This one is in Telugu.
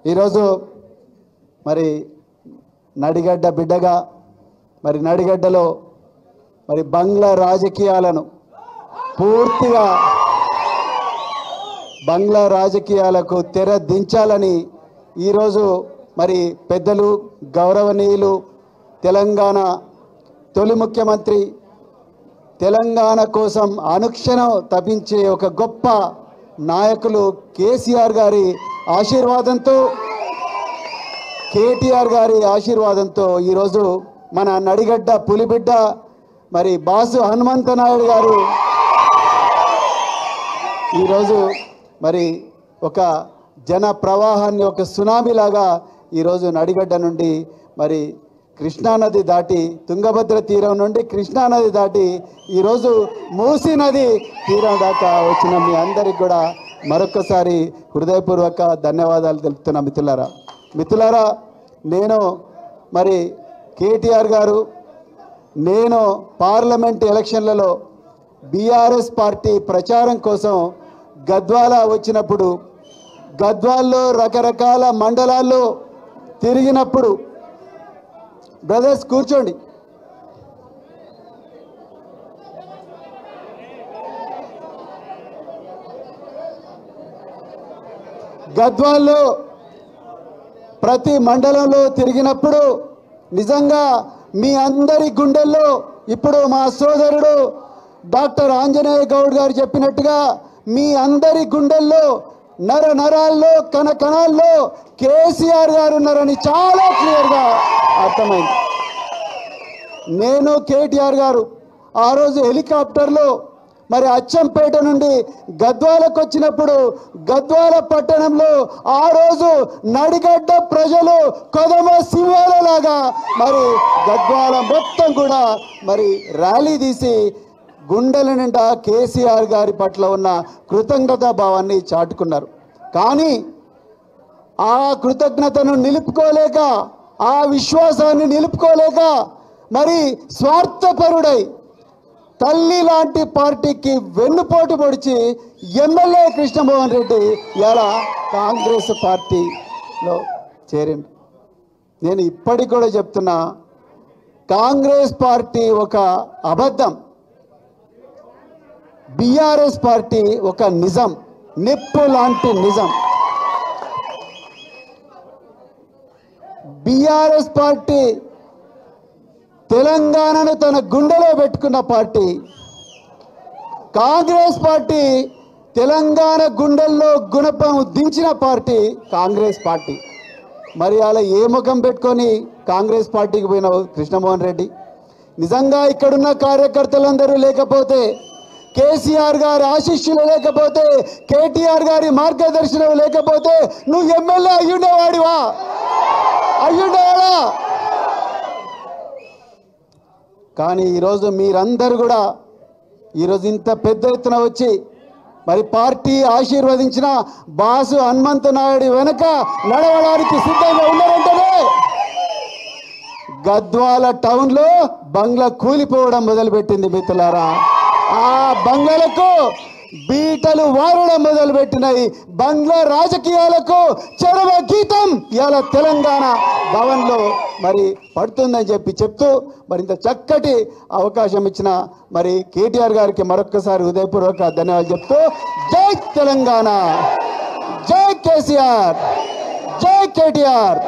ఈరోజు మరి నడిగడ్డ బిడ్డగా మరి నడిగడ్డలో మరి బంగ్లా రాజకీయాలను పూర్తిగా బంగ్లా రాజకీయాలకు తెర దించాలని ఈరోజు మరి పెద్దలు గౌరవనీయులు తెలంగాణ తొలి ముఖ్యమంత్రి తెలంగాణ కోసం అనుక్షణం తపించే ఒక గొప్ప నాయకులు కేసీఆర్ గారి ఆశీర్వాదంతో కేటీఆర్ గారి ఆశీర్వాదంతో ఈరోజు మన నడిగడ్డ పులిబిడ్డ మరి బాసు హనుమంతనాయుడు గారు ఈరోజు మరి ఒక జన ప్రవాహాన్ని ఒక సునామీలాగా ఈరోజు నడిగడ్డ నుండి మరి కృష్ణానది దాటి తుంగభద్ర తీరం నుండి కృష్ణానది దాటి ఈరోజు మూసీ నది తీరం దాకా వచ్చిన మీ అందరికి కూడా మరొకసారి హృదయపూర్వక ధన్యవాదాలు తెలుపుతున్నా మిత్రులారా నేను మరి కేటీఆర్ గారు నేను పార్లమెంట్ ఎలక్షన్లలో బీఆర్ఎస్ పార్టీ ప్రచారం కోసం గద్వాల వచ్చినప్పుడు గద్వాల్లో రకరకాల మండలాల్లో తిరిగినప్పుడు బ్రదర్స్ కూర్చోండి గద్వాల్లో ప్రతి మండలంలో తిరిగినప్పుడు నిజంగా మీ అందరి గుండెల్లో ఇప్పుడు మా సోదరుడు డాక్టర్ ఆంజనేయ గౌడ్ గారు చెప్పినట్టుగా మీ అందరి గుండెల్లో నర నరాల్లో కణకణాల్లో కేసీఆర్ గారు ఉన్నారని చాలా క్లియర్గా అర్థమైంది. నేను కేటీఆర్ గారు ఆ రోజు హెలికాప్టర్లో మరి అచ్చంపేట నుండి గద్వాలకు వచ్చినప్పుడు గద్వాల పట్టణంలో ఆ రోజు నడిగడ్డ ప్రజలు కొదమ సింహాలలాగా మరి గద్వాల మొత్తం కూడా మరి ర్యాలీ తీసి గుండెల నిండా కేసీఆర్ గారి పట్ల ఉన్న కృతజ్ఞతా భావాన్ని చాటుకున్నారు. కానీ ఆ కృతజ్ఞతను నిలుపుకోలేక ఆ విశ్వాసాన్ని నిలుపుకోలేక మరి స్వార్థపరుడై తల్లి లాంటి పార్టీకి వెన్నుపోటు పొడిచి ఎమ్మెల్యే కృష్ణమోహన్ రెడ్డి ఇలా కాంగ్రెస్ పార్టీలో చేరిండు. నేను ఇప్పటికి కూడా చెప్తున్నా, కాంగ్రెస్ పార్టీ ఒక అబద్ధం, బీఆర్ఎస్ పార్టీ ఒక నిజం, నిప్పు లాంటి నిజం. బీఆర్ఎస్ పార్టీ తెలంగాణను తన గుండెలో పెట్టుకున్న పార్టీ. కాంగ్రెస్ పార్టీ తెలంగాణ గుండెల్లో గుణపం దించిన పార్టీ కాంగ్రెస్ పార్టీ. మరి అలా ఏ ముఖం పెట్టుకొని కాంగ్రెస్ పార్టీకి పోయినావు కృష్ణమోహన్ రెడ్డి? నిజంగా ఇక్కడున్న కార్యకర్తలందరూ లేకపోతే, కేసీఆర్ గారి ఆశీస్సులు లేకపోతే, కేటీఆర్ గారి మార్గదర్శనం లేకపోతే నువ్వు ఎమ్మెల్యే అయ్యుండేవాడివా? అయ్యుండేవాడా? కానీ ఈరోజు మీరందరూ కూడా ఈరోజు ఇంత పెద్ద ఎత్తున వచ్చి మరి పార్టీ ఆశీర్వదించిన బాసు హనుమంతనాయుడు వెనుక నడవడానికి సిద్ధంగా ఉన్నారంటేనే గద్వాల టౌన్లో బంగ్లా కూలిపోవడం మొదలుపెట్టింది మిత్రులారా. ఆ బంగ్లాలకు బీటలు వారడం మొదలుపెట్టినాయి. బంగ్లా రాజకీయాలకు చరవ గీతం ఇవాళ తెలంగాణ భవన్లో మరి పడుతుందని చెప్తూ మరి ఇంత చక్కటి అవకాశం ఇచ్చిన మరి కేటీఆర్ గారికి మరొక్కసారి హృదయపూర్వక ధన్యవాదాలు చెప్తూ, జై తెలంగాణ, జై కేసీఆర్, జై కేటీఆర్.